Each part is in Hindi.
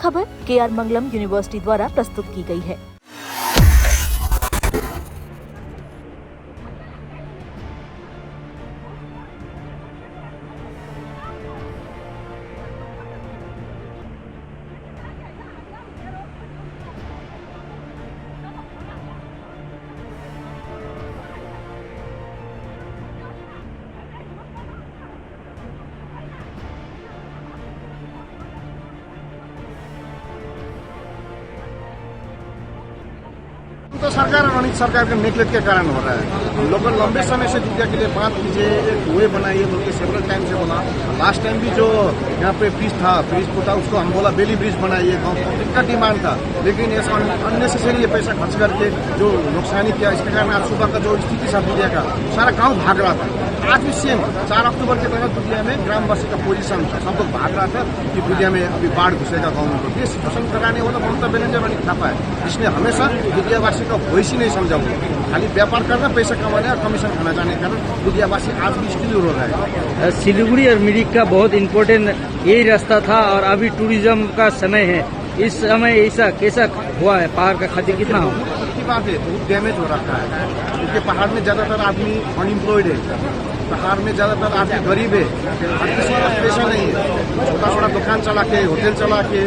खबर KR मंगलम यूनिवर्सिटी द्वारा प्रस्तुत की गई है। तो सरकार और अनित सरकार के नेगलेक्ट के कारण हो रहा है। लोग लंबे समय से विद्या के लिए बात कीजिए, एक वे बनाइए बोल के सेवरल टाइम से बोला। लास्ट टाइम भी जो यहाँ पे ब्रिज था उसको हम बोला बेली ब्रिज बनाइए, गाँव पब्लिक का डिमांड था, लेकिन ऐसा अननेसेसरी ये पैसा खर्च करके जो नुकसानी किया, इसके कारण आज सुबह का जो स्थिति था विद्या का, सारा गाँव भाग रहा था। आज भी सेम 4 अक्टूबर के तहत दुनिया में ग्रामवासी का पोजीशन था, सब लोग भाग रहा था कि दुनिया में अभी बाढ़ घुसेगा गाँव में। तो ये शासन कराने वाला ममता बनर्जी और अनित थापा है, इसने हमेशा विद्यावासी का वॉइस ही नहीं समझा। खाली व्यापार करना, पैसा कमाने और कमीशन खाना जाने के कारण विद्यावासी आज भी स्टिल रो रहा है। सिलीगुड़ी और मिरिक का बहुत इम्पोर्टेंट यही रास्ता था और अभी टूरिज्म का समय है। इस समय ऐसा कैसा हुआ है? पहाड़ का क्षति कितना हो? की बात है, बहुत डैमेज हो रखा है, क्योंकि पहाड़ में ज्यादातर आदमी अनएम्प्लॉयड है, पहाड़ में ज्यादातर आदमी गरीब है, हर किसी का पैसा नहीं है। छोटा छोटा दुकान चला के, होटल चला के,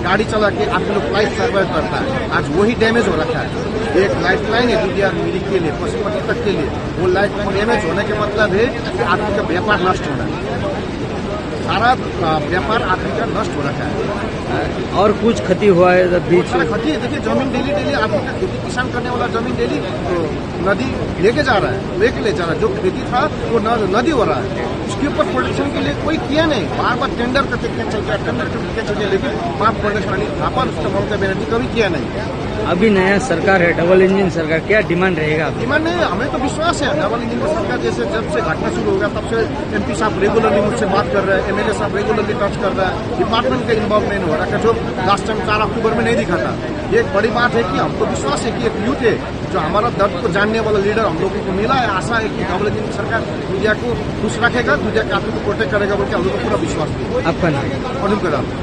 गाड़ी चला के आदमी लोग लाइफ सर्वाइव करता है। आज वही डैमेज हो रखा है। एक लाइफ लाइन है दुनिया मिरिक के लिए, पशुपति तक के लिए, वो लाइफ डैमेज होने के मतलब है कि आदमी का व्यापार नष्ट होना है। सारा व्यापार आदमी का नष्ट हो रखा है। और कुछ क्षति हुआ है? बीच सारा क्षति है। देखिए, जमीन डेली आदमी का खेती किसान करने वाला जमीन डेली नदी लेके जा रहा है, ले जा रहा है। जो खेती था वो नदी हो रहा है, उसके ऊपर प्रोटेक्शन के लिए कोई किया नहीं। बार बार टेंडर करके कैंसिल किया, लेकिन वहाँ प्रोटेक्शन ममता बनर्जी कभी किया नहीं। अभी नया सरकार है, डबल इंजन सरकार, क्या डिमांड रहेगा? डिमांड नहीं, हमें तो विश्वास है डबल इंजन सरकार। जैसे जब से घटना शुरू हो गया तब से MP साहब रेगुलरली मुझसे बात कर रहे हैं, MLA साहब रेगुलरली टच कर रहा है, डिपार्टमेंट का इन्वॉल्वमेंट हो रहा है, जो लास्ट टाइम 4 अक्टूबर में नहीं दिखा था। ये एक बड़ी बात है कि हमको विश्वास है कि एक यूथ है जो हमारा दर्द को जानने वाला लीडर हम लोगों को मिला है। आशा है कि डबल इंजन सरकार मीडिया को खुश रखेगा, मीडिया के आदमी को प्रोटेक्ट करेगा बोल के हम लोग को पूरा विश्वास है। आपका नाम? अनुप कदम।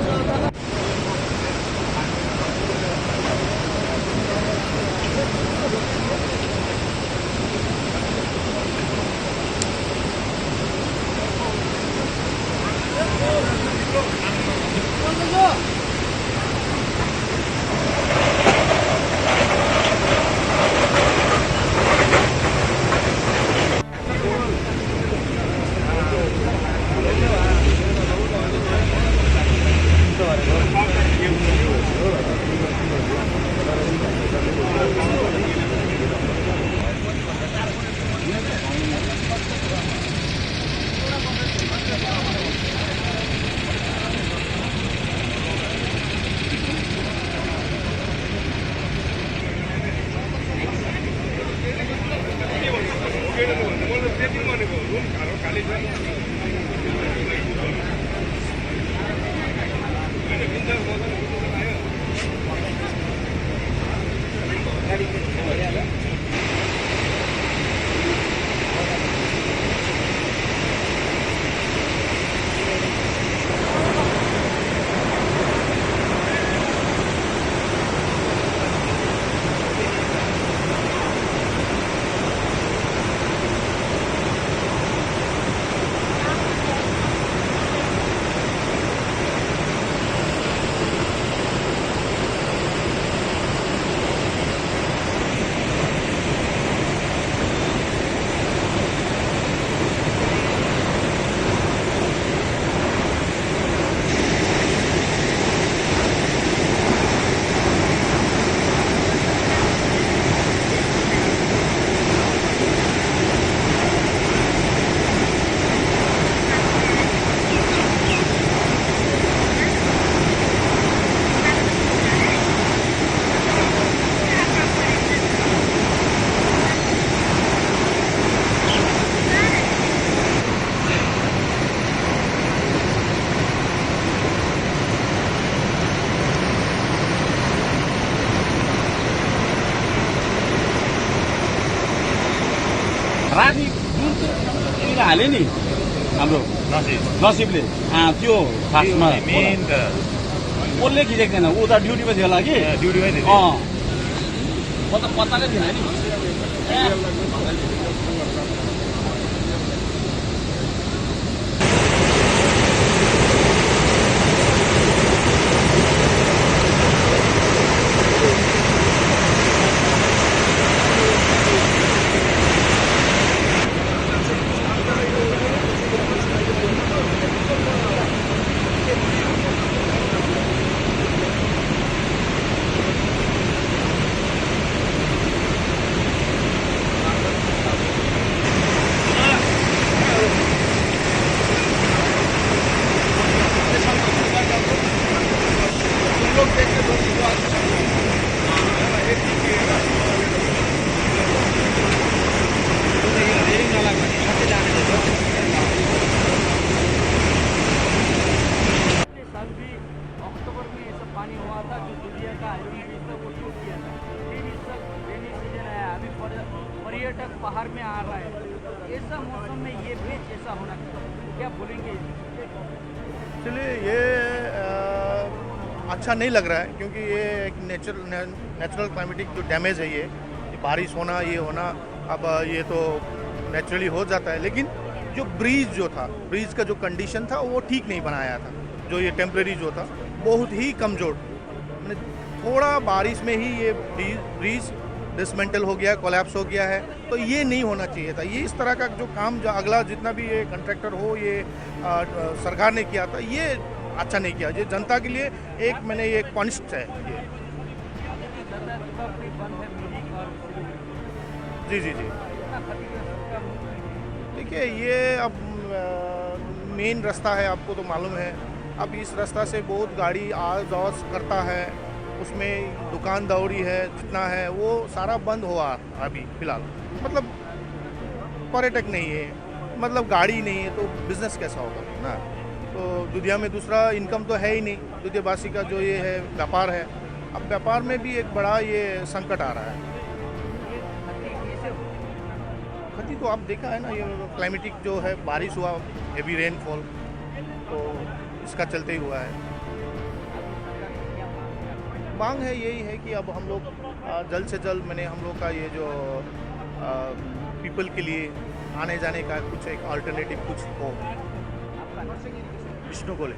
राति जुन चाहिँ हाल्यो नि हाम्रो नसिबले त्यो फास्टमा कसले खिचेको थिएन ऊ त ड्युटीमा थियो होला कि ड्युटीमै थियो म त पत्ताकै थिएन नि अक्टूबर में ये सब पानी हुआ था जो दुनिया का हाईवे था वो टूट गया था। फिर इस सब रेनी सीजन आया, अभी पर्यटक पहाड़ में आ रहा है। ऐसा मौसम में ये ब्रिज ऐसा होना क्या बोलेंगे? चलिए ये अच्छा नहीं लग रहा है क्योंकि ये एक नेचुरल क्लाइमेटिक जो डैमेज है ये बारिश होना ये होना अब ये तो नेचुरली हो जाता है, लेकिन जो ब्रिज ब्रिज का जो कंडीशन था वो ठीक नहीं बनाया था। जो ये टेम्परेरी जो था बहुत ही कमज़ोर, मैंने थोड़ा बारिश में ही ये ब्रिज डिसमेंटल हो गया, कोलैप्स हो गया है। तो ये नहीं होना चाहिए था। ये इस तरह का जो काम जो अगला जितना भी ये कॉन्ट्रैक्टर हो ये सरकार ने किया था ये अच्छा नहीं किया। ये जनता के लिए एक मैंने ये कॉन्स्ट है ये। जी जी जी देखिए ये अब मेन रास्ता है, आपको तो मालूम है। अब इस रास्ता से बहुत गाड़ी आ जाओ करता है, उसमें दुकान दौड़ी है जितना है वो सारा बंद हुआ अभी फ़िलहाल। मतलब पर्यटक नहीं है, मतलब गाड़ी नहीं है तो बिज़नेस कैसा होगा ना। तो दुधिया में दूसरा इनकम तो है ही नहीं, दुधियावासी का जो ये है व्यापार है। अब व्यापार में भी एक बड़ा ये संकट आ रहा है। क्षति तो आप देखा है ना, ये क्लाइमेटिक जो है बारिश हुआ, हेवी रेनफॉल, तो इसका चलते ही हुआ है। मांग है यही है कि अब हम लोग जल्द से जल्द हम लोग का ये जो पीपल के लिए आने जाने का कुछ एक अल्टरनेटिव कुछ हो। विष्णु गोले।